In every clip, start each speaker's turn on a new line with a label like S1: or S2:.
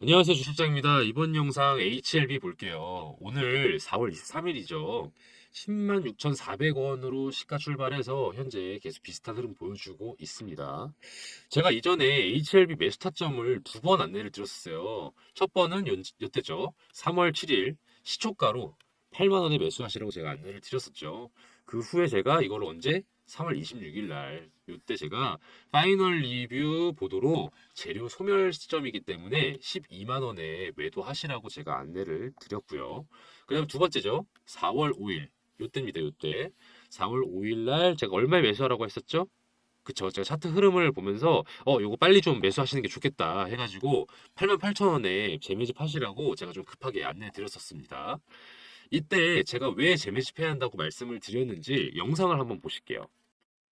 S1: 안녕하세요, 주실장입니다. 이번 영상 HLB 볼게요. 오늘 4월 23일이죠. 10만 6,400원으로 시가 출발해서 현재 계속 비슷한 흐름 보여주고 있습니다. 제가 이전에 HLB 매수 타점을 두 번 안내를 드렸었어요. 첫 번은 요때죠. 3월 7일 시초가로 8만 원에 매수하시라고 제가 안내를 드렸었죠. 그 후에 제가 이걸 언제? 3월 26일 날 요때 제가 파이널 리뷰 보도로 재료 소멸 시점이기 때문에 12만 원에 매도하시라고 제가 안내를 드렸고요. 그다음 두 번째죠. 4월 5일 요때입니다. 요때 4월 5일 날 제가 얼마에 매수하라고 했었죠? 그쵸. 제가 차트 흐름을 보면서 요거 빨리 좀 매수하시는 게 좋겠다 해가지고 88,000원에 재매집 하시라고 제가 좀 급하게 안내 드렸었습니다. 이때 제가 왜 재매집해야 한다고 말씀을 드렸는지 영상을 한번 보실게요.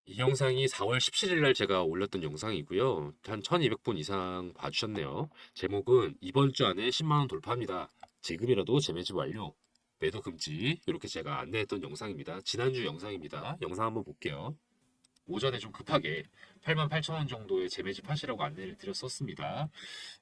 S1: 이 영상이 4월 17일 날 제가 올렸던 영상이고요. 한 1200분 이상 봐주셨네요. 제목은 이번 주 안에 10만 원 돌파합니다. 지금이라도 재매집 완료. 매도 금지. 이렇게 제가 안내했던 영상입니다. 지난주 영상입니다. 영상 한번 볼게요. 오전에 좀 급하게 88,000원 정도의 재매집 하시라고 안내를 드렸었습니다.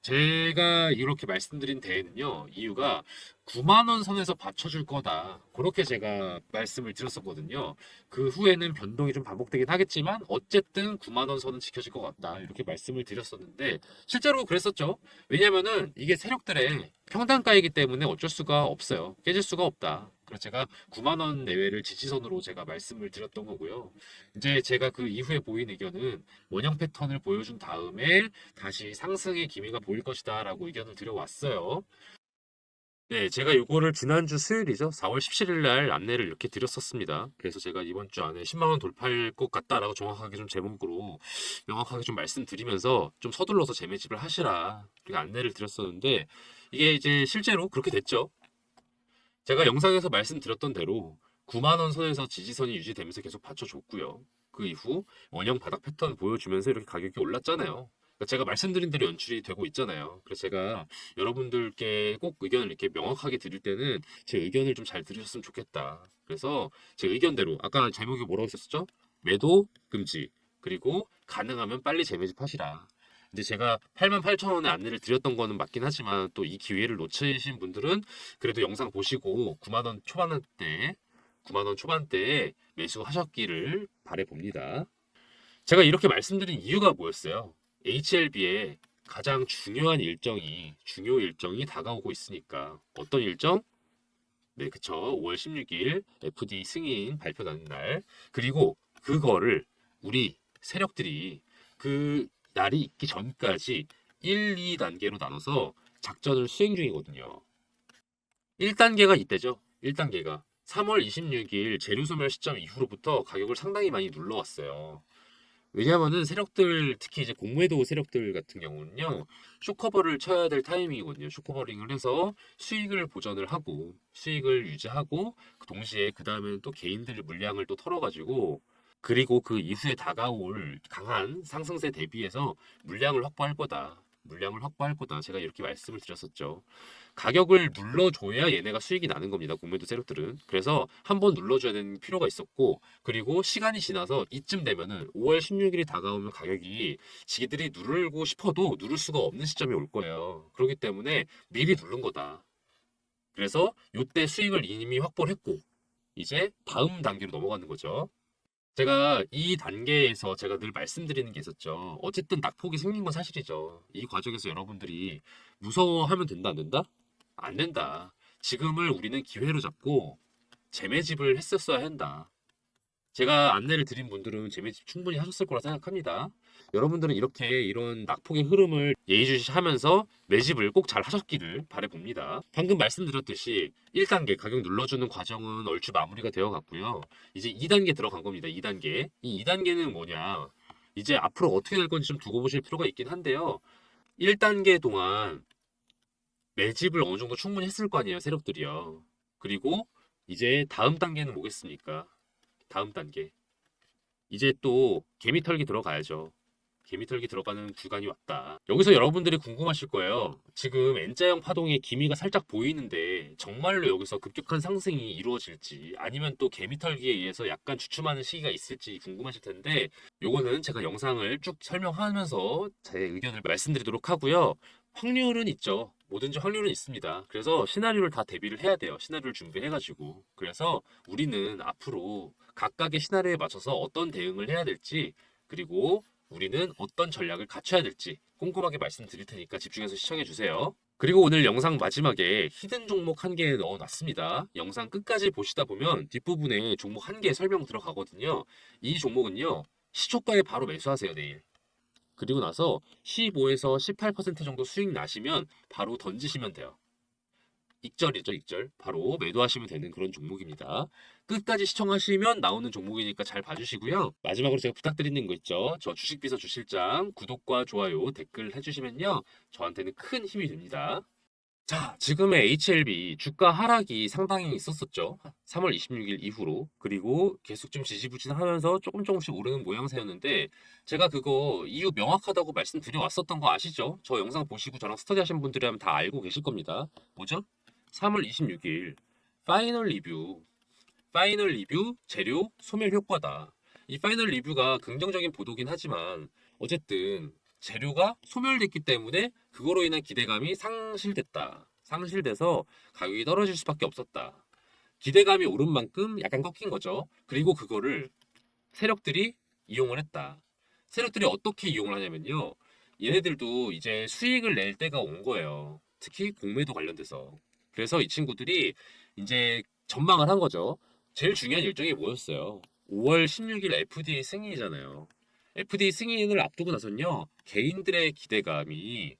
S1: 제가 이렇게 말씀드린 데에는요, 이유가 9만 원 선에서 받쳐줄 거다. 그렇게 제가 말씀을 드렸었거든요. 그 후에는 변동이 좀 반복되긴 하겠지만, 어쨌든 9만 원 선은 지켜질 것 같다. 이렇게 말씀을 드렸었는데, 실제로 그랬었죠. 왜냐면은 이게 세력들의 평단가이기 때문에 어쩔 수가 없어요. 깨질 수가 없다. 그래서 제가 9만 원 내외를 지지선으로 제가 말씀을 드렸던 거고요. 이제 제가 그 이후에 보인 의견은 원형 패턴을 보여준 다음에 다시 상승의 기미가 보일 것이다라고 의견을 드려왔어요. 네, 제가 이거를 지난주 수요일이죠. 4월 17일 날 안내를 이렇게 드렸었습니다. 그래서 제가 이번 주 안에 10만 원 돌파할 것 같다라고 정확하게 좀 제목으로 명확하게 좀 말씀드리면서 좀 서둘러서 재매집을 하시라 이렇게 안내를 드렸었는데 이게 이제 실제로 그렇게 됐죠. 제가 영상에서 말씀드렸던 대로 9만 원 선에서 지지선이 유지되면서 계속 받쳐줬고요. 그 이후 원형 바닥 패턴 보여주면서 이렇게 가격이 올랐잖아요. 그러니까 제가 말씀드린 대로 연출이 되고 있잖아요. 그래서 제가 여러분들께 꼭 의견을 이렇게 명확하게 드릴 때는 제 의견을 좀 잘 들으셨으면 좋겠다. 그래서 제 의견대로 아까 제목이 뭐라고 했었죠? 매도 금지 그리고 가능하면 빨리 재매집하시라. 근데 제가 88,000원에 안내를 드렸던 거는 맞긴 하지만 또 이 기회를 놓치신 분들은 그래도 영상 보시고 9만 원 초반대 9만 원 초반대에 매수하셨기를 바래 봅니다. 제가 이렇게 말씀드린 이유가 뭐였어요? HLB의 가장 중요 일정이 다가오고 있으니까 어떤 일정? 네, 그쵸. 5월 16일 FD 승인 발표 나는 날. 그리고 그거를 우리 세력들이 그 날이 있기 전까지 1, 2단계로 나눠서 작전을 수행 중이거든요. 1단계가 이때죠. 1단계가 3월 26일 재료 소멸 시점 이후로부터 가격을 상당히 많이 눌러왔어요. 왜냐하면은 세력들 특히 이제 공매도 세력들 같은 경우는요 쇼커버를 쳐야 될 타이밍이거든요. 쇼커버링을 해서 수익을 보전을 하고 수익을 유지하고 그 동시에 그 다음에는 또 개인들 물량을 또 털어가지고 그리고 그 이후에 다가올 강한 상승세 대비해서 물량을 확보할 거다. 물량을 확보할 거다. 제가 이렇게 말씀을 드렸었죠. 가격을 눌러줘야 얘네가 수익이 나는 겁니다. 공매도 세력들은. 그래서 한번 눌러줘야 되는 필요가 있었고, 그리고 시간이 지나서 이쯤 되면은 5월 16일이 다가오면 가격이 지들이 누르고 싶어도 누를 수가 없는 시점이 올 거예요. 그렇기 때문에 미리 누른 거다. 그래서 이때 수익을 이미 확보를 했고, 이제 다음 단계로 넘어가는 거죠. 제가 이 단계에서 제가 늘 말씀드리는 게 있었죠. 어쨌든 낙폭이 생긴 건 사실이죠. 이 과정에서 여러분들이 무서워하면 된다, 안 된다? 안 된다. 지금을 우리는 기회로 잡고 재매집을 했었어야 한다. 제가 안내를 드린 분들은 재매집 충분히 하셨을 거라 생각합니다. 여러분들은 이렇게 이런 낙폭의 흐름을 예의주시하면서 매집을 꼭 잘 하셨기를 바라봅니다. 방금 말씀드렸듯이 1단계 가격 눌러주는 과정은 얼추 마무리가 되어 갔고요. 이제 2단계 들어간 겁니다. 2단계. 이 2단계는 뭐냐? 이제 앞으로 어떻게 될 건지 좀 두고 보실 필요가 있긴 한데요. 1단계 동안 매집을 어느 정도 충분히 했을 거 아니에요, 세력들이요. 그리고 이제 다음 단계는 뭐겠습니까? 다음 단계. 이제 또 개미털기 들어가야죠. 개미털기 들어가는 구간이 왔다. 여기서 여러분들이 궁금하실 거예요. 지금 N자형 파동의 기미가 살짝 보이는데 정말로 여기서 급격한 상승이 이루어질지 아니면 또 개미털기에 의해서 약간 주춤하는 시기가 있을지 궁금하실 텐데 요거는 제가 영상을 쭉 설명하면서 제 의견을 말씀드리도록 하고요. 확률은 있죠. 뭐든지 확률은 있습니다. 그래서 시나리오를 다 대비를 해야 돼요. 시나리오를 준비해가지고. 그래서 우리는 앞으로 각각의 시나리오에 맞춰서 어떤 대응을 해야 될지, 그리고 우리는 어떤 전략을 갖춰야 될지 꼼꼼하게 말씀드릴 테니까 집중해서 시청해주세요. 그리고 오늘 영상 마지막에 히든 종목 한 개 넣어놨습니다. 영상 끝까지 보시다 보면 뒷부분에 종목 한 개 설명 들어가거든요. 이 종목은요, 시초가에 바로 매수하세요, 내일. 그리고 나서 15에서 18% 정도 수익 나시면 바로 던지시면 돼요. 익절이죠, 익절. 바로 매도하시면 되는 그런 종목입니다. 끝까지 시청하시면 나오는 종목이니까 잘 봐주시고요. 마지막으로 제가 부탁드리는 거 있죠. 저 주식비서 주실장 구독과 좋아요, 댓글 해주시면요, 저한테는 큰 힘이 됩니다. 자, 지금의 HLB 주가 하락이 상당히 있었었죠. 3월 26일 이후로. 그리고 계속 좀 지지부진하면서 조금씩 오르는 모양새였는데, 제가 그거 이유 명확하다고 말씀드려 왔었던 거 아시죠? 저 영상 보시고 저랑 스터디 하신 분들이라면 다 알고 계실 겁니다. 뭐죠? 3월 26일 파이널 리뷰 재료 소멸 효과다. 이 파이널 리뷰가 긍정적인 보도긴 하지만 어쨌든 재료가 소멸됐기 때문에 그거로 인한 기대감이 상실됐다. 상실돼서 가격이 떨어질 수밖에 없었다. 기대감이 오른 만큼 약간 꺾인 거죠. 그리고 그거를 세력들이 이용을 했다. 세력들이 어떻게 이용을 하냐면요, 얘네들도 이제 수익을 낼 때가 온 거예요. 특히 공매도 관련돼서. 그래서 이 친구들이 이제 전망을 한 거죠. 제일 중요한 일정이 뭐였어요? 5월 16일 FDA 승인이잖아요. FDA 승인을 앞두고 나서는요, 개인들의 기대감이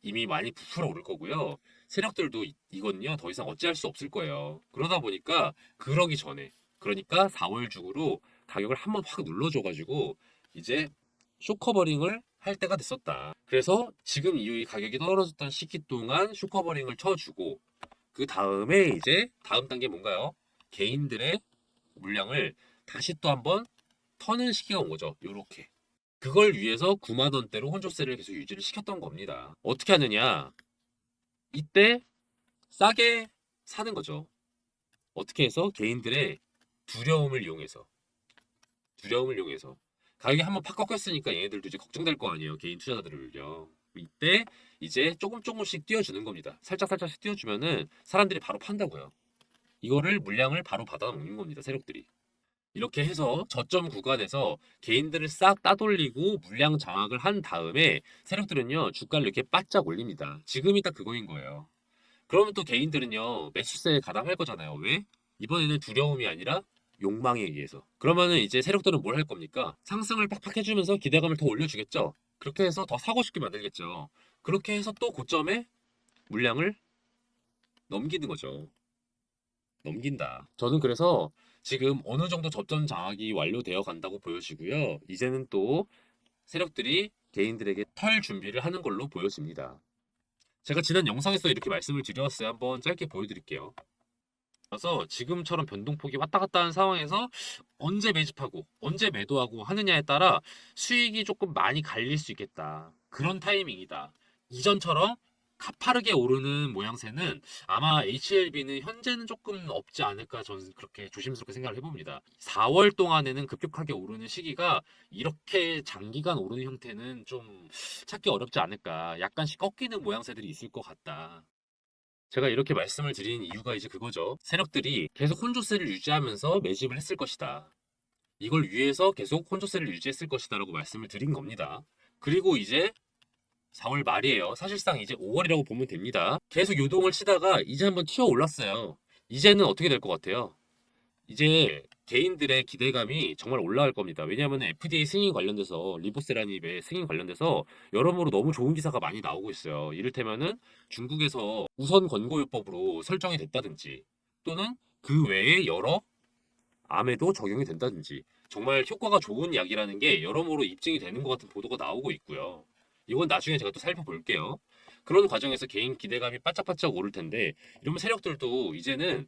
S1: 이미 많이 부풀어 오를 거고요. 세력들도 이건요, 더 이상 어찌할 수 없을 거예요. 그러다 보니까 그러기 전에, 그러니까 4월 중으로 가격을 한번 확 눌러줘가지고 이제 쇼커버링을 할 때가 됐었다. 그래서 지금 이 가격이 떨어졌던 시기 동안 쇼커버링을 쳐주고, 그 다음에 이제 다음 단계 뭔가요? 개인들의 물량을 다시 또 한번 터는 시기가 온 거죠. 요렇게. 그걸 위해서 9만 원대로 혼조세를 계속 유지를 시켰던 겁니다. 어떻게 하느냐? 이때 싸게 사는 거죠. 어떻게 해서? 개인들의 두려움을 이용해서 가격이 한번 팍 꺾였으니까 얘네들도 이제 걱정될 거 아니에요. 개인 투자자들을요. 이때 이제 조금씩 띄워주는 겁니다. 살짝씩 띄워주면은 사람들이 바로 판다고요. 이거를 물량을 바로 받아 먹는 겁니다. 세력들이. 이렇게 해서 저점 구간에서 개인들을 싹 따돌리고 물량 장악을 한 다음에 세력들은요, 주가를 이렇게 바짝 올립니다. 지금이 딱 그거인 거예요. 그러면 또 개인들은요, 매수세에 가담할 거잖아요. 왜? 이번에는 두려움이 아니라 욕망에 의해서. 그러면은 이제 세력들은 뭘 할 겁니까? 상승을 팍팍 해주면서 기대감을 더 올려주겠죠. 그렇게 해서 더 사고 싶게 만들겠죠. 그렇게 해서 또 고점에 물량을 넘기는 거죠. 넘긴다. 저는 그래서 지금 어느 정도 저점 장악이 완료되어 간다고 보여지고요. 이제는 또 세력들이 개인들에게 털 준비를 하는 걸로 보여집니다. 제가 지난 영상에서 이렇게 말씀을 드렸어요. 한번 짧게 보여드릴게요. 그래서 지금처럼 변동폭이 왔다 갔다 하는 상황에서 언제 매집하고 언제 매도하고 하느냐에 따라 수익이 조금 많이 갈릴 수 있겠다. 그런 타이밍이다. 이전처럼 가파르게 오르는 모양새는 아마 HLB는 현재는 조금 없지 않을까, 저는 그렇게 조심스럽게 생각을 해봅니다. 4월 동안에는 급격하게 오르는 시기가 이렇게 장기간 오르는 형태는 좀 찾기 어렵지 않을까. 약간씩 꺾이는 모양새들이 있을 것 같다. 제가 이렇게 말씀을 드리는 이유가 이제 그거죠. 세력들이 계속 혼조세를 유지하면서 매집을 했을 것이다. 이걸 위해서 계속 혼조세를 유지했을 것이다 라고 말씀을 드린 겁니다. 그리고 이제 4월 말이에요. 사실상 이제 5월이라고 보면 됩니다. 계속 요동을 치다가 이제 한번 튀어 올랐어요. 이제는 어떻게 될 것 같아요? 이제 개인들의 기대감이 정말 올라갈 겁니다. 왜냐하면 FDA 승인 관련돼서, 리보세라닙의 승인 관련돼서 여러모로 너무 좋은 기사가 많이 나오고 있어요. 이를테면은 중국에서 우선 권고요법으로 설정이 됐다든지, 또는 그 외에 여러 암에도 적용이 된다든지, 정말 효과가 좋은 약이라는 게 여러모로 입증이 되는 것 같은 보도가 나오고 있고요. 이건 나중에 제가 또 살펴볼게요. 그런 과정에서 개인 기대감이 바짝바짝 오를 텐데, 이러면 세력들도 이제는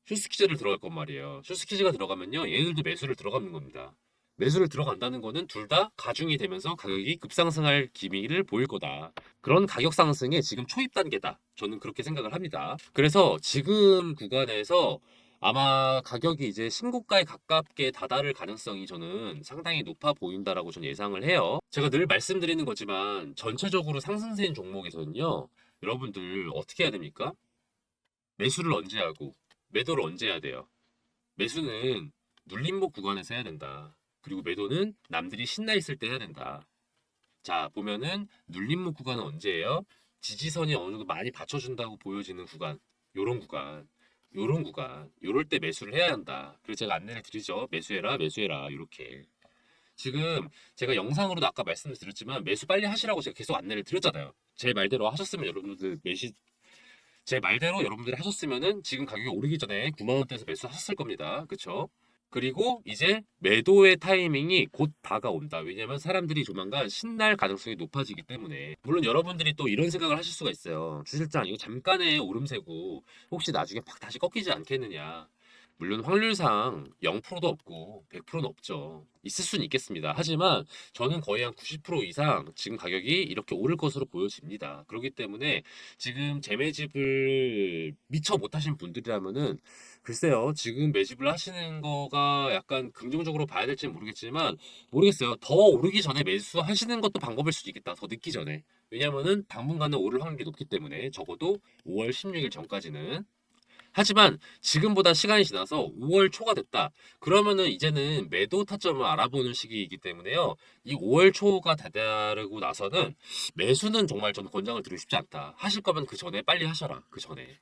S1: 슈스퀴즈를 들어갈 건 말이에요. 슈스퀴즈가 들어가면요, 얘네들도 매수를 들어가는 겁니다. 매수를 들어간다는 거는 둘 다 가중이 되면서 가격이 급상승할 기미를 보일 거다. 그런 가격 상승의 지금 초입 단계다. 저는 그렇게 생각을 합니다. 그래서 지금 구간에서 아마 가격이 이제 신고가에 가깝게 다다를 가능성이 저는 상당히 높아 보인다라고 저는 예상을 해요. 제가 늘 말씀드리는 거지만 전체적으로 상승세인 종목에서는요. 여러분들 어떻게 해야 됩니까? 매수를 언제 하고 매도를 언제 해야 돼요? 매수는 눌림목 구간에서 해야 된다. 그리고 매도는 남들이 신나 있을 때 해야 된다. 자, 보면은 눌림목 구간은 언제예요? 지지선이 어느 정도 많이 받쳐준다고 보여지는 구간, 요런 구간, 요런 구간, 요럴 때 매수를 해야 한다. 그래서 제가 안내를 드리죠. 매수해라, 매수해라, 이렇게. 지금 제가 영상으로도 아까 말씀을 드렸지만 매수 빨리 하시라고 제가 계속 안내를 드렸잖아요. 제 말대로 하셨으면 여러분들 제 말대로 여러분들이 하셨으면은 지금 가격이 오르기 전에 9만 원대에서 매수하셨을 겁니다. 그쵸? 그리고 이제 매도의 타이밍이 곧 다가온다. 왜냐면 사람들이 조만간 신날 가능성이 높아지기 때문에. 물론 여러분들이 또 이런 생각을 하실 수가 있어요. 주 실장, 이거 잠깐의 오름세고 혹시 나중에 팍 다시 꺾이지 않겠느냐. 물론 확률상 0%도 없고 100%는 없죠. 있을 수는 있겠습니다. 하지만 저는 거의 한 90% 이상 지금 가격이 이렇게 오를 것으로 보여집니다. 그렇기 때문에 지금 재매집을 미처 못하신 분들이라면은 글쎄요, 지금 매집을 하시는 거가 약간 긍정적으로 봐야 될지는 모르겠지만 모르겠어요. 더 오르기 전에 매수하시는 것도 방법일 수도 있겠다. 더 늦기 전에. 왜냐면은 당분간은 오를 확률이 높기 때문에 적어도 5월 16일 전까지는. 하지만 지금보다 시간이 지나서 5월 초가 됐다. 그러면은 이제는 매도 타점을 알아보는 시기이기 때문에요. 이 5월 초가 다다르고 나서는 매수는 정말 저는 권장을 드리고 싶지 않다. 하실 거면 그 전에 빨리 하셔라. 그 전에.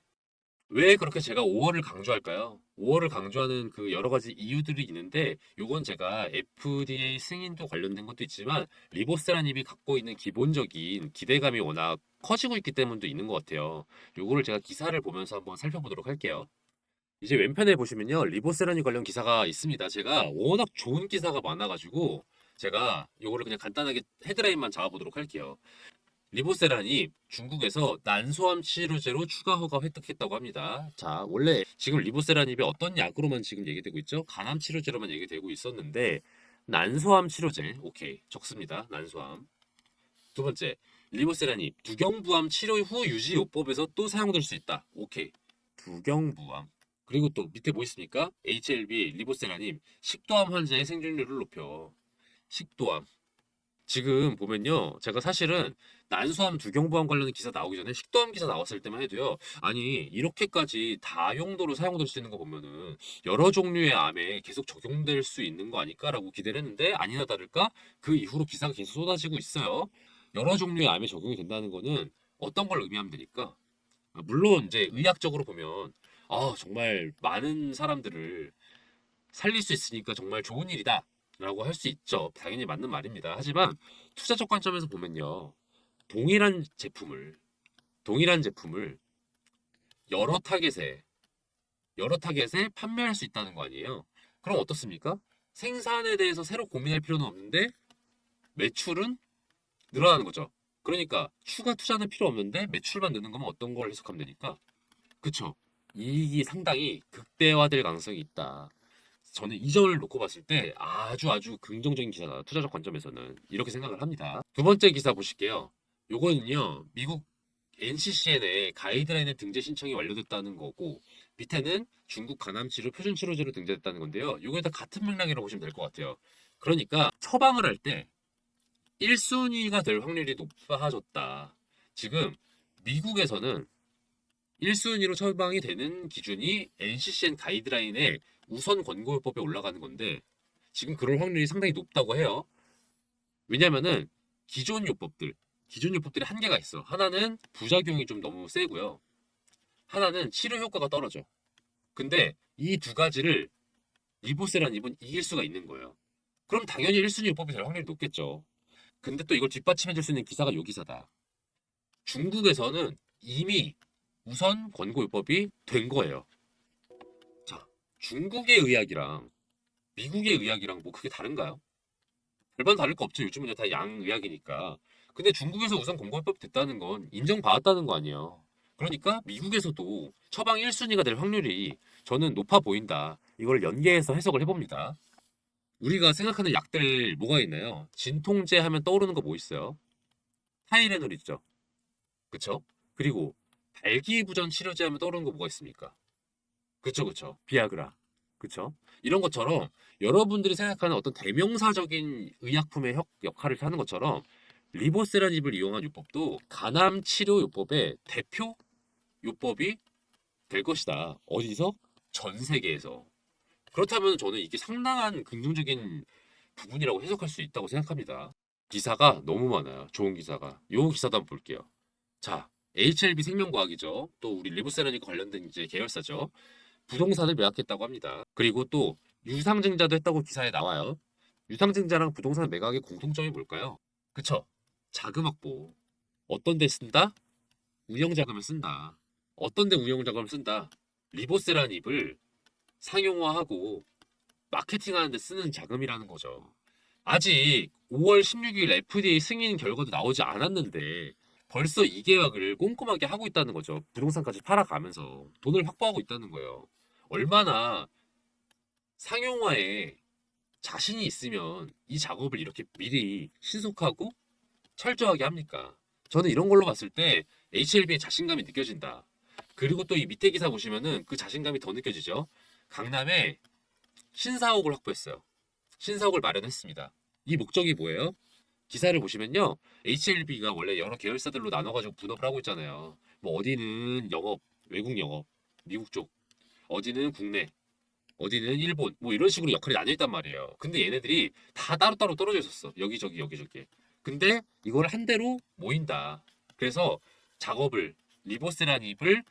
S1: 왜 그렇게 제가 5월을 강조할까요? 5월을 강조하는 그 여러 가지 이유들이 있는데 요건 제가 FDA 승인도 관련된 것도 있지만 리보세라님이 갖고 있는 기본적인 기대감이 워낙 커지고 있기 때문도 있는 것 같아요. 요거를 제가 기사를 보면서 한번 살펴보도록 할게요. 이제 왼편에 보시면요. 리보세라님 관련 기사가 있습니다. 제가 워낙 좋은 기사가 많아가지고 제가 요거를 그냥 간단하게 헤드라인만 잡아보도록 할게요. 리보세란이 중국에서 난소암 치료제로 추가 허가 획득했다고 합니다. 자, 원래 지금 리보세라닙이 어떤 약으로만 지금 얘기되고 있죠? 간암 치료제로만 얘기되고 있었는데 난소암 치료제, 오케이, 적습니다. 난소암. 두 번째, 리보세라닙 두경부암 치료 후 유지 요법에서 또 사용될 수 있다. 오케이, 두경부암. 그리고 또 밑에 뭐 있습니까? HLB 리보세라닙 식도암 환자의 생존율을 높여. 식도암. 지금 보면요. 제가 사실은 난소암 두경부암 관련 기사 나오기 전에 식도암 기사 나왔을 때만 해도요. 아니, 이렇게까지 다용도로 사용될 수 있는 거 보면은 여러 종류의 암에 계속 적용될 수 있는 거 아닐까라고 기대를 했는데 아니나 다를까 그 이후로 기사가 계속 쏟아지고 있어요. 여러 종류의 암에 적용이 된다는 거는 어떤 걸 의미하면 되니까? 물론 이제 의학적으로 보면 정말 많은 사람들을 살릴 수 있으니까 정말 좋은 일이다. 라고 할 수 있죠. 당연히 맞는 말입니다. 하지만 투자적 관점에서 보면요. 동일한 제품을, 동일한 제품을 여러 타겟에, 여러 타겟에 판매할 수 있다는 거 아니에요? 그럼 어떻습니까? 생산에 대해서 새로 고민할 필요는 없는데 매출은 늘어나는 거죠. 그러니까 추가 투자는 필요 없는데 매출만 느는 거면 어떤 걸 해석하면 되니까? 그쵸? 이익이 상당히 극대화될 가능성이 있다. 저는 이 점을 놓고 봤을 때 아주 긍정적인 기사다. 투자적 관점에서는 이렇게 생각을 합니다. 두 번째 기사 보실게요. 요거는요. 미국 NCCN의 가이드라인의 등재 신청이 완료됐다는 거고 밑에는 중국 간암치료 표준 치료제로 등재됐다는 건데요. 요게 다 같은 맥락이라고 보시면 될 것 같아요. 그러니까 처방을 할 때 1순위가 될 확률이 높아졌다. 지금 미국에서는 1순위로 처방이 되는 기준이 NCCN 가이드라인의 우선 권고요법에 올라가는 건데 지금 그럴 확률이 상당히 높다고 해요. 왜냐면은 기존 요법들, 기존 요법들이 한계가 있어. 하나는 부작용이 좀 너무 세고요. 하나는 치료 효과가 떨어져. 근데 이 두 가지를 리보세란 입은 이길 수가 있는 거예요. 그럼 당연히 1순위 요법이 될 확률이 높겠죠. 근데 또 이걸 뒷받침해 줄 수 있는 기사가 요 기사다. 중국에서는 이미 우선 권고요법이 된 거예요. 자, 중국의 의학이랑 미국의 의학이랑 뭐 그게 다른가요? 별반 다를 거 없죠. 요즘은 다 양의학이니까. 근데 중국에서 우선 권고요법이 됐다는 건 인정받았다는 거 아니에요. 그러니까 미국에서도 처방 1순위가 될 확률이 저는 높아 보인다. 이걸 연계해서 해석을 해봅니다. 우리가 생각하는 약들 뭐가 있나요? 진통제 하면 떠오르는 거 뭐 있어요? 타이레놀 있죠. 그쵸? 그리고 발기부전 치료제 하면 떠오르는 거 뭐가 있습니까? 그쵸, 그쵸. 비아그라. 그쵸? 이런 것처럼 여러분들이 생각하는 어떤 대명사적인 의약품의 역할을 하는 것처럼 리보세라닙을 이용한 요법도 간암 치료 요법의 대표 요법이 될 것이다. 어디서? 전 세계에서. 그렇다면 저는 이게 상당한 긍정적인 부분이라고 해석할 수 있다고 생각합니다. 기사가 너무 많아요. 좋은 기사가. 요 기사도 한번 볼게요. 자, HLB 생명과학이죠. 또 우리 리보세라닙과 관련된 이제 계열사죠. 부동산을 매각했다고 합니다. 그리고 또 유상증자도 했다고 기사에 나와요. 유상증자랑 부동산 매각의 공통점이 뭘까요? 그쵸? 자금 확보. 어떤 데 쓴다? 운영자금을 쓴다. 어떤 데 운영자금을 쓴다? 리보세라닙을 상용화하고 마케팅하는 데 쓰는 자금이라는 거죠. 아직 5월 16일 FDA 승인 결과도 나오지 않았는데 벌써 이 계약을 꼼꼼하게 하고 있다는 거죠. 부동산까지 팔아가면서 돈을 확보하고 있다는 거예요. 얼마나 상용화에 자신이 있으면 이 작업을 이렇게 미리 신속하고 철저하게 합니까? 저는 이런 걸로 봤을 때 HLB의 자신감이 느껴진다. 그리고 또 이 밑에 기사 보시면은 그 자신감이 더 느껴지죠. 강남에 신사옥을 확보했어요. 신사옥을 마련했습니다. 이 목적이 뭐예요? 기사를 보시면요. HLB가 원래 여러 계열사들로 나눠가지고 분업을 하고 있잖아요. 뭐 어디는 영업, 외국 영업, 미국 쪽, 어디는 국내, 어디는 일본, 뭐 이런 식으로 역할이 나뉘어 있단 말이에요. 근데 얘네들이 다 따로따로 떨어져 있었어. 여기저기 여기저기. 근데 이걸 한 대로 모인다. 그래서 작업을 리보세라닙을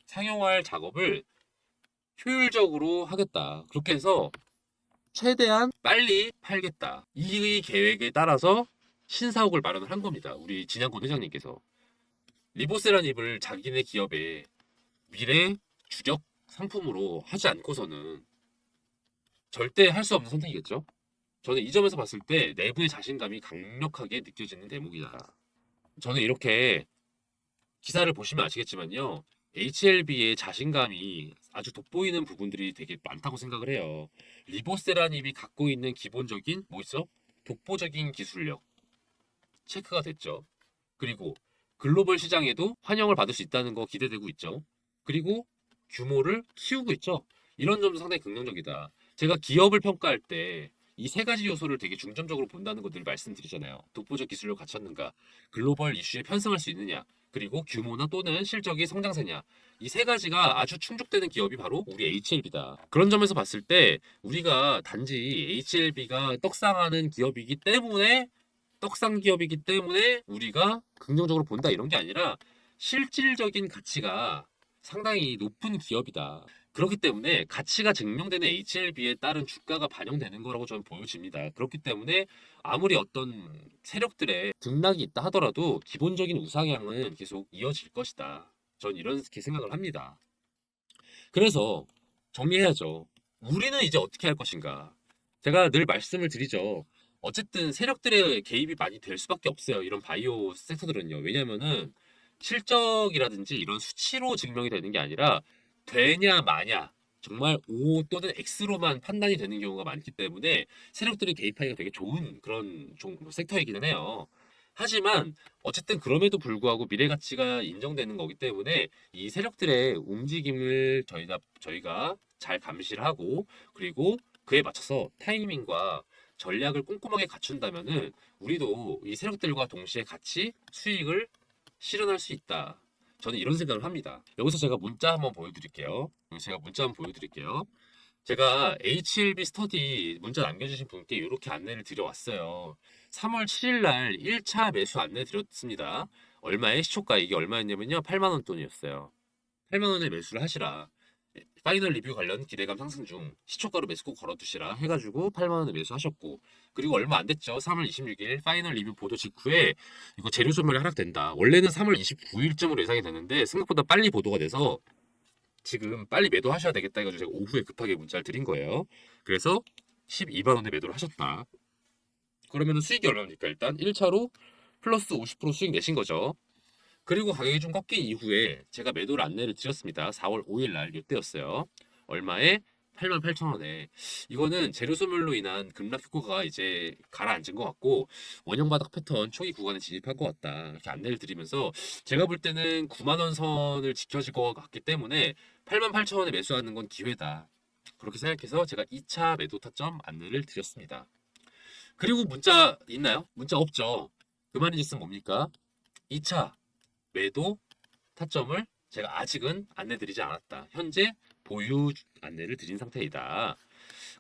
S1: 상용화할 작업을 효율적으로 하겠다. 그렇게 해서 최대한 빨리 팔겠다. 이 계획에 따라서 신사옥을 마련을 한 겁니다. 우리 진양권 회장님께서. 리보세라닙을 자기네 기업의 미래 주력 상품으로 하지 않고서는 절대 할 수 없는 선택이겠죠. 저는 이 점에서 봤을 때 내부의 자신감이 강력하게 느껴지는 대목이다. 저는 이렇게 기사를 보시면 아시겠지만요. HLB의 자신감이 아주 돋보이는 부분들이 되게 많다고 생각을 해요. 리보세라닙이 갖고 있는 기본적인 뭐 있어? 독보적인 기술력 체크가 됐죠. 그리고 글로벌 시장에도 환영을 받을 수 있다는 거 기대되고 있죠. 그리고 규모를 키우고 있죠. 이런 점도 상당히 긍정적이다. 제가 기업을 평가할 때 이 세 가지 요소를 되게 중점적으로 본다는 것들을 말씀드리잖아요. 독보적 기술을 갖췄는가, 글로벌 이슈에 편승할 수 있느냐, 그리고 규모나 또는 실적이 성장세냐. 이 세 가지가 아주 충족되는 기업이 바로 우리 HLB다. 그런 점에서 봤을 때 우리가 단지 HLB가 떡상하는 기업이기 때문에 떡상 기업이기 때문에 우리가 긍정적으로 본다 이런 게 아니라 실질적인 가치가 상당히 높은 기업이다. 그렇기 때문에 가치가 증명되는 HLB에 따른 주가가 반영되는 거라고 저는 보여집니다. 그렇기 때문에 아무리 어떤 세력들의 등락이 있다 하더라도 기본적인 우상향은 계속 이어질 것이다. 전 이렇게 생각을 합니다. 그래서 정리해야죠. 우리는 이제 어떻게 할 것인가? 제가 늘 말씀을 드리죠. 어쨌든 세력들의 개입이 많이 될 수밖에 없어요. 이런 바이오 섹터들은요. 왜냐면은 실적이라든지 이런 수치로 증명이 되는 게 아니라 되냐 마냐 정말 O 또는 X로만 판단이 되는 경우가 많기 때문에 세력들이 개입하기가 되게 좋은 그런 섹터이기는 해요. 하지만 어쨌든 그럼에도 불구하고 미래 가치가 인정되는 거기 때문에 이 세력들의 움직임을 저희가 잘 감시를 하고 그리고 그에 맞춰서 타이밍과 전략을 꼼꼼하게 갖춘다면은 우리도 이 세력들과 동시에 같이 수익을 실현할 수 있다. 저는 이런 생각을 합니다. 여기서 제가 문자 한번 보여드릴게요. 제가 HLB 스터디 문자 남겨주신 분께 이렇게 안내를 드려왔어요. 3월 7일 날 1차 매수 안내 드렸습니다. 얼마에 시초가 이게 얼마였냐면요. 8만 원 돈이었어요. 8만 원에 매수를 하시라. 파이널 리뷰 관련 기대감 상승 중 시초가로 매수 꼭 걸어두시라 해가지고 8만 원에 매수하셨고 그리고 얼마 안 됐죠. 3월 26일 파이널 리뷰 보도 직후에 이거 재료 소멸이 하락된다. 원래는 3월 29일쯤으로 예상이 됐는데 생각보다 빨리 보도가 돼서 지금 빨리 매도하셔야 되겠다 해가지고 제가 오후에 급하게 문자를 드린 거예요. 그래서 12만 원에 매도를 하셨다. 그러면 수익이 얼마입니까? 일단 1차로 플러스 50% 수익 내신 거죠. 그리고 가격이 좀 꺾인 이후에 제가 매도를 안내를 드렸습니다. 4월 5일 날 이때였어요. 얼마에? 88,000원에. 이거는 재료 소멸로 인한 급락 효과가 이제 가라앉은 것 같고 원형 바닥 패턴 초기 구간에 진입할 것 같다. 이렇게 안내를 드리면서 제가 볼 때는 9만 원 선을 지켜질 것 같기 때문에 88,000원에 매수하는 건 기회다. 그렇게 생각해서 제가 2차 매도 타점 안내를 드렸습니다. 그리고 문자 있나요? 문자 없죠. 그 말인 짓은 뭡니까? 2차 매도 타점을 제가 아직은 안내드리지 않았다. 현재 보유 안내를 드린 상태이다.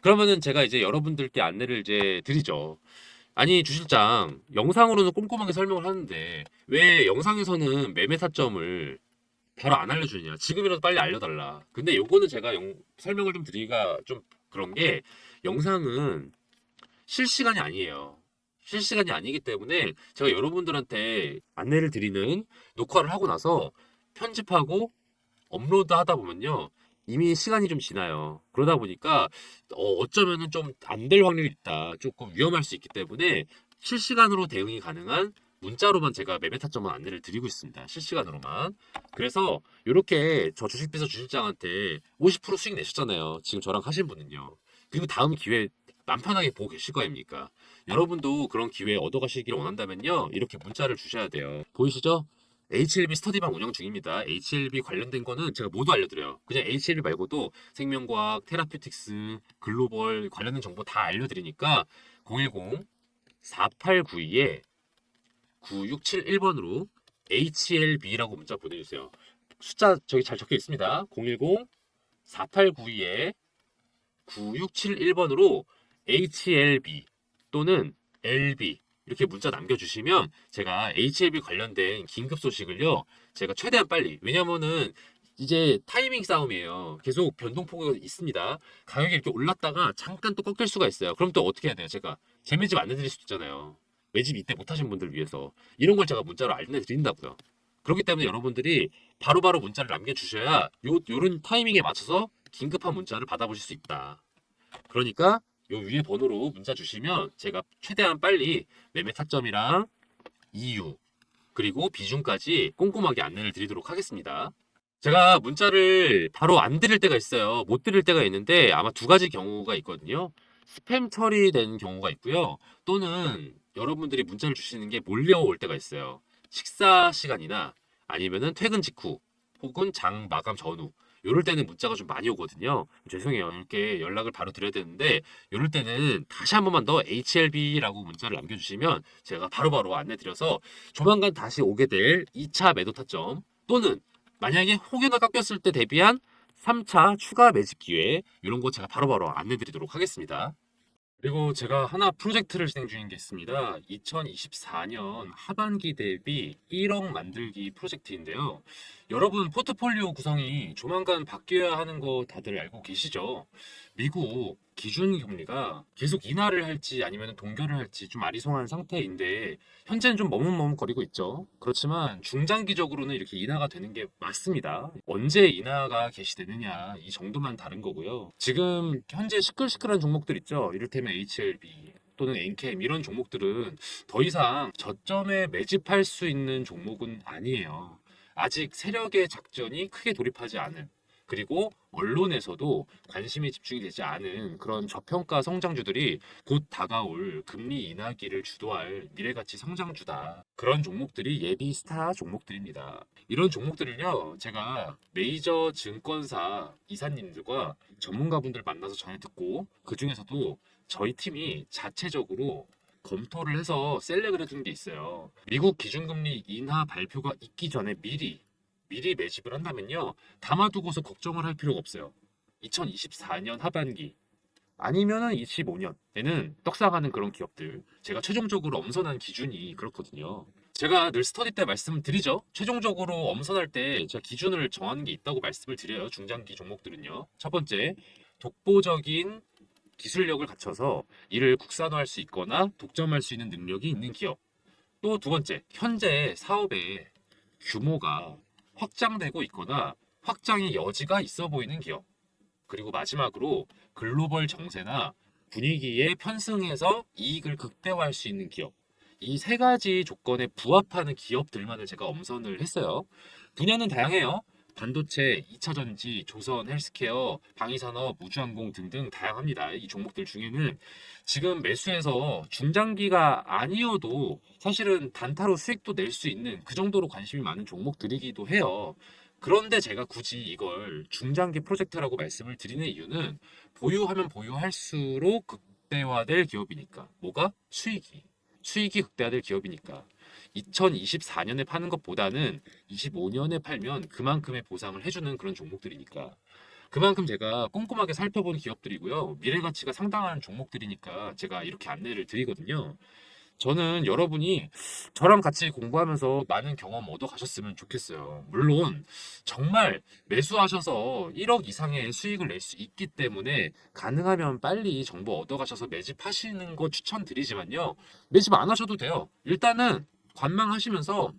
S1: 그러면은 제가 이제 여러분들께 안내를 이제 드리죠. 아니 주실장 영상으로는 꼼꼼하게 설명을 하는데 왜 영상에서는 매매 타점을 바로 안 알려주냐? 지금이라도 빨리 알려달라. 근데 요거는 제가 설명을 좀 드리기가 좀 그런 게 영상은 실시간이 아니에요. 실시간이 아니기 때문에 제가 여러분들한테 안내를 드리는 녹화를 하고 나서 편집하고 업로드 하다 보면요. 이미 시간이 좀 지나요. 그러다 보니까 어쩌면은 좀 안 될 확률이 있다. 조금 위험할 수 있기 때문에 실시간으로 대응이 가능한 문자로만 제가 매매 타점은 안내를 드리고 있습니다. 실시간으로만. 그래서 이렇게 저 주식비서 주실장한테 50% 수익 내셨잖아요. 지금 저랑 하신 분은요. 그리고 다음 기회 맘 편하게 보고 계실 거 아닙니까? 여러분도 그런 기회 얻어가시길 원한다면요. 이렇게 문자를 주셔야 돼요. 보이시죠? HLB 스터디방 운영 중입니다. HLB 관련된 거는 제가 모두 알려드려요. 그냥 HLB 말고도 생명과학, 테라퓨틱스, 글로벌 관련된 정보 다 알려드리니까 010-4892-9671번으로 HLB라고 문자 보내주세요. 숫자 저기 잘 적혀 있습니다. 010-4892-9671번으로 HLB 또는 LB 이렇게 문자 남겨주시면 제가 HLB 관련된 긴급 소식을요 제가 최대한 빨리 왜냐면은 이제 타이밍 싸움이에요. 계속 변동폭이 있습니다. 가격이 이렇게 올랐다가 잠깐 또 꺾일 수가 있어요. 그럼 또 어떻게 해야 돼요? 제가 제 매집 안내드릴 수도 있잖아요. 매집 이때 못하신 분들 위해서 이런 걸 제가 문자로 알려드린다고요. 그렇기 때문에 여러분들이 바로바로 문자를 남겨주셔야 요런 타이밍에 맞춰서 긴급한 문자를 받아보실 수 있다. 그러니까 요 위에 번호로 문자 주시면 제가 최대한 빨리 매매 타점이랑 이유 그리고 비중까지 꼼꼼하게 안내를 드리도록 하겠습니다. 제가 문자를 바로 안 드릴 때가 있어요. 못 드릴 때가 있는데 아마 두 가지 경우가 있거든요. 스팸 처리된 경우가 있고요. 또는 여러분들이 문자를 주시는 게 몰려올 때가 있어요. 식사 시간이나 아니면은 퇴근 직후 혹은 장 마감 전후 요럴 때는 문자가 좀 많이 오거든요. 죄송해요. 이렇게 연락을 바로 드려야 되는데 요럴 때는 다시 한 번만 더 HLB라고 문자를 남겨주시면 제가 바로바로 안내드려서 조만간 다시 오게 될 2차 매도 타점 또는 만약에 혹여나 깎였을 때 대비한 3차 추가 매집 기회 이런 거 제가 바로바로 안내드리도록 하겠습니다. 그리고 제가 하나 프로젝트를 진행 중인 게 있습니다. 2024년 하반기 대비 1억 만들기 프로젝트인데요. 여러분 포트폴리오 구성이 조만간 바뀌어야 하는 거 다들 알고 계시죠? 미국 기준 금리가 계속 인하를 할지 아니면 동결을 할지 좀 아리송한 상태인데 현재는 좀 머뭇머뭇거리고 있죠. 그렇지만 중장기적으로는 이렇게 인하가 되는 게 맞습니다. 언제 인하가 개시되느냐 이 정도만 다른 거고요. 지금 현재 시끌시끌한 종목들 있죠. 이를테면 HLB 또는 엔캠 이런 종목들은 더 이상 저점에 매집할 수 있는 종목은 아니에요. 아직 세력의 작전이 크게 돌입하지 않은 그리고 언론에서도 관심이 집중이 되지 않은 그런 저평가 성장주들이 곧 다가올 금리 인하기를 주도할 미래가치 성장주다. 그런 종목들이 예비 스타 종목들입니다. 이런 종목들을요, 제가 메이저 증권사 이사님들과 전문가분들 만나서 전해 듣고 그 중에서도 저희 팀이 자체적으로 검토를 해서 셀렉을 해둔 게 있어요. 미국 기준금리 인하 발표가 있기 전에 미리 매집을 한다면요. 담아두고서 걱정을 할 필요가 없어요. 2024년 하반기 아니면은 25년에는 떡상하는 그런 기업들 제가 최종적으로 엄선한 기준이 그렇거든요. 제가 늘 스터디 때 말씀을 드리죠. 최종적으로 엄선할 때 제가 기준을 정하는 게 있다고 말씀을 드려요. 중장기 종목들은요. 첫 번째, 독보적인 기술력을 갖춰서 이를 국산화할 수 있거나 독점할 수 있는 능력이 있는 기업. 또 두 번째, 현재 사업의 규모가 확장되고 있거나 확장의 여지가 있어 보이는 기업. 그리고 마지막으로 글로벌 정세나 분위기에 편승해서 이익을 극대화할 수 있는 기업. 이 세 가지 조건에 부합하는 기업들만을 제가 엄선을 했어요. 분야는 다양해요. 반도체, 2차전지, 조선, 헬스케어, 방위산업, 우주항공 등등 다양합니다. 이 종목들 중에는 지금 매수해서 중장기가 아니어도 사실은 단타로 수익도 낼 수 있는 그 정도로 관심이 많은 종목들이기도 해요. 그런데 제가 굳이 이걸 중장기 프로젝트라고 말씀을 드리는 이유는 보유하면 보유할수록 극대화될 기업이니까. 뭐가? 수익이. 수익이 극대화될 기업이니까. 2024년에 파는 것보다는 25년에 팔면 그만큼의 보상을 해주는 그런 종목들이니까. 그만큼 제가 꼼꼼하게 살펴본 기업들이고요. 미래 가치가 상당한 종목들이니까 제가 이렇게 안내를 드리거든요. 저는 여러분이 저랑 같이 공부하면서 많은 경험 얻어 가셨으면 좋겠어요. 물론 정말 매수하셔서 1억 이상의 수익을 낼 수 있기 때문에 가능하면 빨리 정보 얻어 가셔서 매집하시는 거 추천드리지만요. 매집 안 하셔도 돼요. 일단은 관망하시면서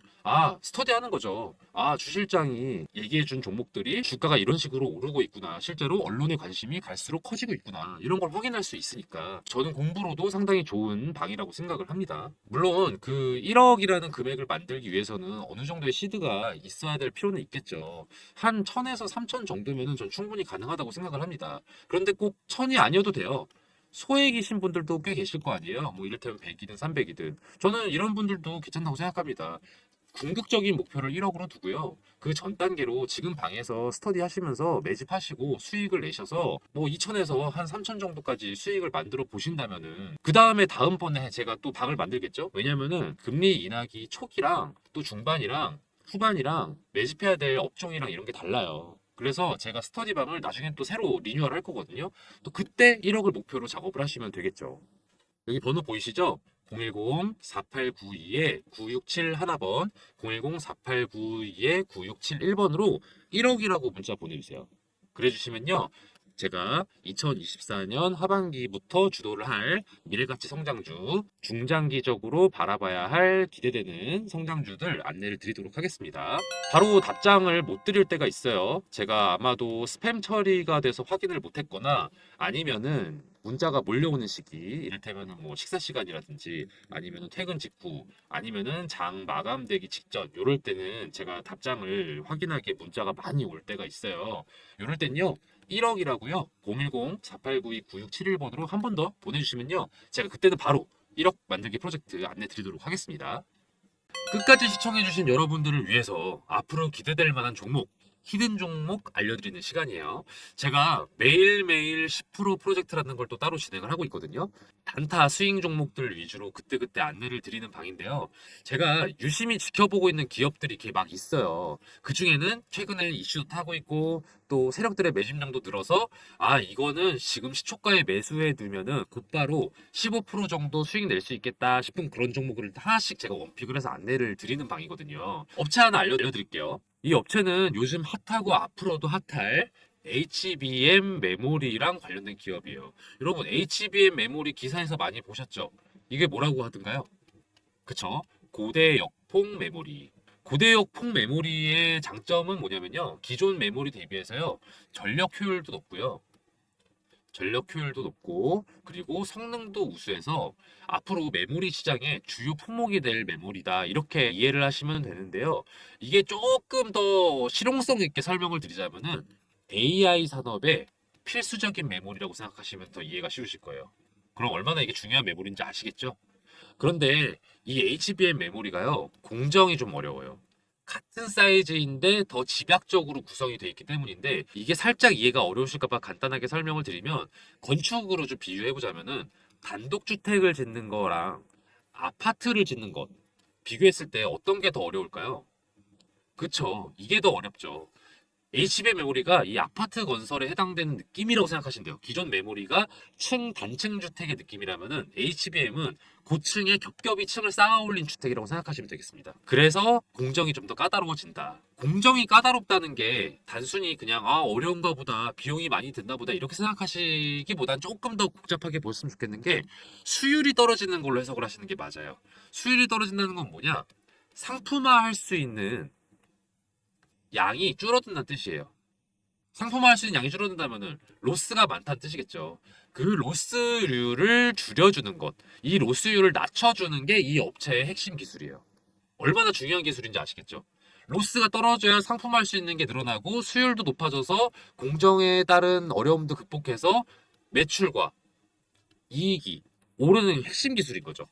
S1: 스터디하는 거죠. 주 실장이 얘기해준 종목들이 주가가 이런 식으로 오르고 있구나. 실제로 언론의 관심이 갈수록 커지고 있구나. 이런 걸 확인할 수 있으니까 저는 공부로도 상당히 좋은 방이라고 생각을 합니다. 물론 그 1억이라는 금액을 만들기 위해서는 어느 정도의 시드가 있어야 될 필요는 있겠죠. 한 1000에서 3000 정도면은 전 충분히 가능하다고 생각을 합니다. 그런데 꼭 1000이 아니어도 돼요. 소액이신 분들도 꽤 계실 거 아니에요. 뭐 이를테면 100이든 300이든. 저는 이런 분들도 괜찮다고 생각합니다. 궁극적인 목표를 1억으로 두고요. 그 전 단계로 지금 방에서 스터디 하시면서 매집하시고 수익을 내셔서 뭐 2천에서 한 3천 정도까지 수익을 만들어 보신다면은 그 다음에 다음번에 제가 또 방을 만들겠죠? 왜냐면은 금리 인하기 초기랑 또 중반이랑 후반이랑 매집해야 될 업종이랑 이런 게 달라요. 그래서 제가 스터디방을 나중에 또 새로 리뉴얼 할 거거든요. 또 그때 1억을 목표로 작업을 하시면 되겠죠. 여기 번호 보이시죠? 010-4892-9671번, 010-4892-9671번으로 1억이라고 문자 보내주세요. 그래주시면요. 제가 2024년 하반기부터 주도를 할 미래가치 성장주, 중장기적으로 바라봐야 할 기대되는 성장주들 안내를 드리도록 하겠습니다. 바로 답장을 못 드릴 때가 있어요. 제가 아마도 스팸 처리가 돼서 확인을 못했거나 아니면은 문자가 몰려오는 시기, 이를테면은 뭐 식사 시간이라든지 아니면은 퇴근 직후 아니면은 장 마감되기 직전 요럴 때는 제가 답장을 확인하게 문자가 많이 올 때가 있어요. 요럴 땐요. 1억이라고요. 010-4892-9671번으로 한 번 더 보내주시면요. 제가 그때는 바로 1억 만들기 프로젝트 안내 드리도록 하겠습니다. 끝까지 시청해주신 여러분들을 위해서 앞으로 기대될 만한 종목, 히든 종목 알려드리는 시간이에요. 제가 매일매일 10% 프로젝트라는 걸 또 따로 진행을 하고 있거든요. 단타 스윙 종목들 위주로 그때그때 안내를 드리는 방인데요. 제가 유심히 지켜보고 있는 기업들이 이렇게 막 있어요. 그 중에는 최근에 이슈도 타고 있고 또 세력들의 매집량도 늘어서 이거는 지금 시초가에 매수해 두면은 곧바로 15% 정도 수익 낼 수 있겠다 싶은 그런 종목을 하나씩 제가 원픽을 해서 안내를 드리는 방이거든요. 업체 하나 알려드릴게요. 이 업체는 요즘 핫하고 앞으로도 핫할 HBM 메모리랑 관련된 기업이에요. 여러분, HBM 메모리 기사에서 많이 보셨죠? 이게 뭐라고 하던가요? 그쵸? 고대역폭 메모리. 고대역폭 메모리의 장점은 뭐냐면요. 기존 메모리 대비해서요. 전력 효율도 높고요. 전력 효율도 높고 그리고 성능도 우수해서 앞으로 메모리 시장의 주요 품목이 될 메모리다 이렇게 이해를 하시면 되는데요. 이게 조금 더 실용성 있게 설명을 드리자면은 AI 산업의 필수적인 메모리라고 생각하시면 더 이해가 쉬우실 거예요. 그럼 얼마나 이게 중요한 메모리인지 아시겠죠? 그런데 이 HBM 메모리가요, 공정이 좀 어려워요. 같은 사이즈인데 더 집약적으로 구성이 되어 있기 때문인데 이게 살짝 이해가 어려우실까봐 간단하게 설명을 드리면 건축으로 좀 비유해 보자면은 단독주택을 짓는 거랑 아파트를 짓는 것 비교했을 때 어떤 게 더 어려울까요? 그쵸. 이게 더 어렵죠. HBM 메모리가 이 아파트 건설에 해당되는 느낌이라고 생각하시면 돼요. 기존 메모리가 단층 주택의 느낌이라면은 HBM은 고층에 겹겹이 층을 쌓아 올린 주택이라고 생각하시면 되겠습니다. 그래서 공정이 좀 더 까다로워진다. 공정이 까다롭다는 게 단순히 그냥 어려운가 보다, 비용이 많이 든다 보다 이렇게 생각하시기보단 조금 더 복잡하게 보셨으면 좋겠는 게 수율이 떨어지는 걸로 해석을 하시는 게 맞아요. 수율이 떨어진다는 건 뭐냐? 상품화할 수 있는 양이 줄어든다는 뜻이에요. 상품화할 수 있는 양이 줄어든다면은 로스가 많다는 뜻이겠죠. 그 로스율을 줄여주는 것, 이 로스율을 낮춰주는 게 이 업체의 핵심 기술이에요. 얼마나 중요한 기술인지 아시겠죠? 로스가 떨어져야 상품할 수 있는 게 늘어나고 수율도 높아져서 공정에 따른 어려움도 극복해서 매출과 이익이 오르는 핵심 기술인 거죠.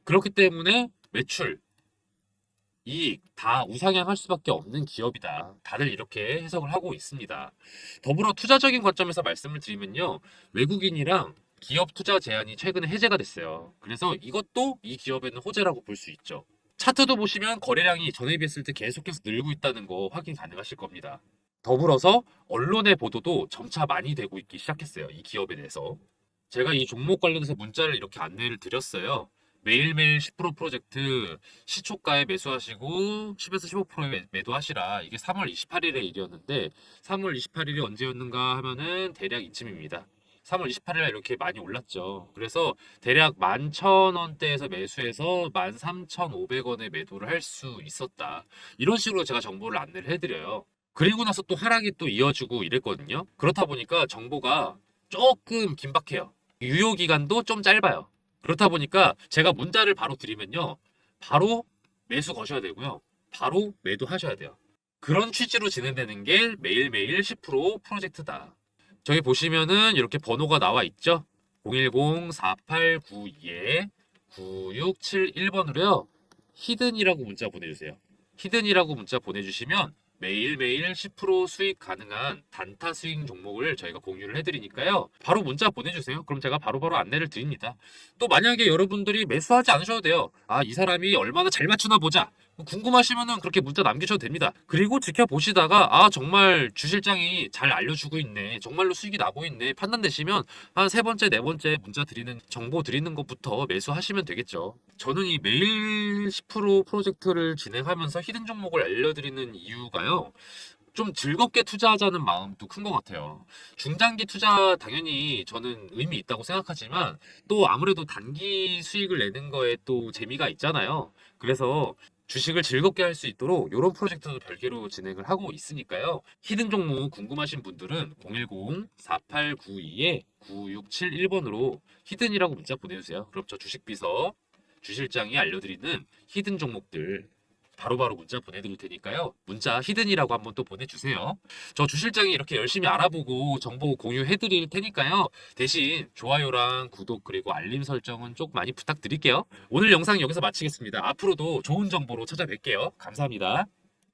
S1: 그렇기 때문에 매출, 이익 다 우상향할 수밖에 없는 기업이다. 다들 이렇게 해석을 하고 있습니다. 더불어 투자적인 관점에서 말씀을 드리면요. 외국인이랑 기업 투자 제한이 최근에 해제가 됐어요. 그래서 이것도 이 기업에는 호재라고 볼 수 있죠. 차트도 보시면 거래량이 전에 비했을 때 계속해서 늘고 있다는 거 확인 가능하실 겁니다. 더불어서 언론의 보도도 점차 많이 되고 있기 시작했어요. 이 기업에 대해서. 제가 이 종목 관련해서 문자를 이렇게 안내를 드렸어요. 매일매일 10% 프로젝트 시초가에 매수하시고 10에서 15%에 매도하시라. 이게 3월 28일의 일이었는데 3월 28일이 언제였는가 하면은 대략 이쯤입니다. 3월 28일에 이렇게 많이 올랐죠. 그래서 대략 11,000원대에서 매수해서 13,500원에 매도를 할 수 있었다. 이런 식으로 제가 정보를 안내를 해드려요. 그리고 나서 또 하락이 또 이어지고 이랬거든요. 그렇다 보니까 정보가 조금 긴박해요. 유효 기간도 좀 짧아요. 그렇다 보니까 제가 문자를 바로 드리면요. 바로 매수 거셔야 되고요. 바로 매도하셔야 돼요. 그런 취지로 진행되는 게 매일매일 10% 프로젝트다. 저기 보시면은 이렇게 번호가 나와 있죠. 010-4892-9671번으로요. 히든이라고 문자 보내주세요. 히든이라고 문자 보내주시면 매일매일 10% 수익 가능한 단타 스윙 종목을 저희가 공유를 해드리니까요. 바로 문자 보내주세요. 그럼 제가 바로바로 안내를 드립니다. 또 만약에 여러분들이 매수하지 않으셔도 돼요. 아, 이 사람이 얼마나 잘 맞추나 보자. 궁금하시면은 그렇게 문자 남기셔도 됩니다. 그리고 지켜보시다가 아, 정말 주실장이 잘 알려주고 있네. 정말로 수익이 나고 있네. 판단되시면 한 세 번째, 네 번째 문자 드리는 정보 드리는 것부터 매수하시면 되겠죠. 저는 이 매일 10% 프로젝트를 진행하면서 히든 종목을 알려드리는 이유가요. 좀 즐겁게 투자하자는 마음도 큰 것 같아요. 중장기 투자 당연히 저는 의미 있다고 생각하지만 또 아무래도 단기 수익을 내는 거에 또 재미가 있잖아요. 그래서 주식을 즐겁게 할 수 있도록 이런 프로젝트도 별개로 진행을 하고 있으니까요. 히든 종목 궁금하신 분들은 010-4892-9671번으로 히든이라고 문자 보내주세요. 그럼 저 주식비서 주실장이 알려드리는 히든 종목들 바로바로 문자 보내드릴 테니까요. 문자 히든이라고 한번 또 보내주세요. 저 주실장이 이렇게 열심히 알아보고 정보 공유해드릴 테니까요. 대신 좋아요랑 구독 그리고 알림 설정은 좀 많이 부탁드릴게요. 오늘 영상 여기서 마치겠습니다. 앞으로도 좋은 정보로 찾아뵐게요. 감사합니다.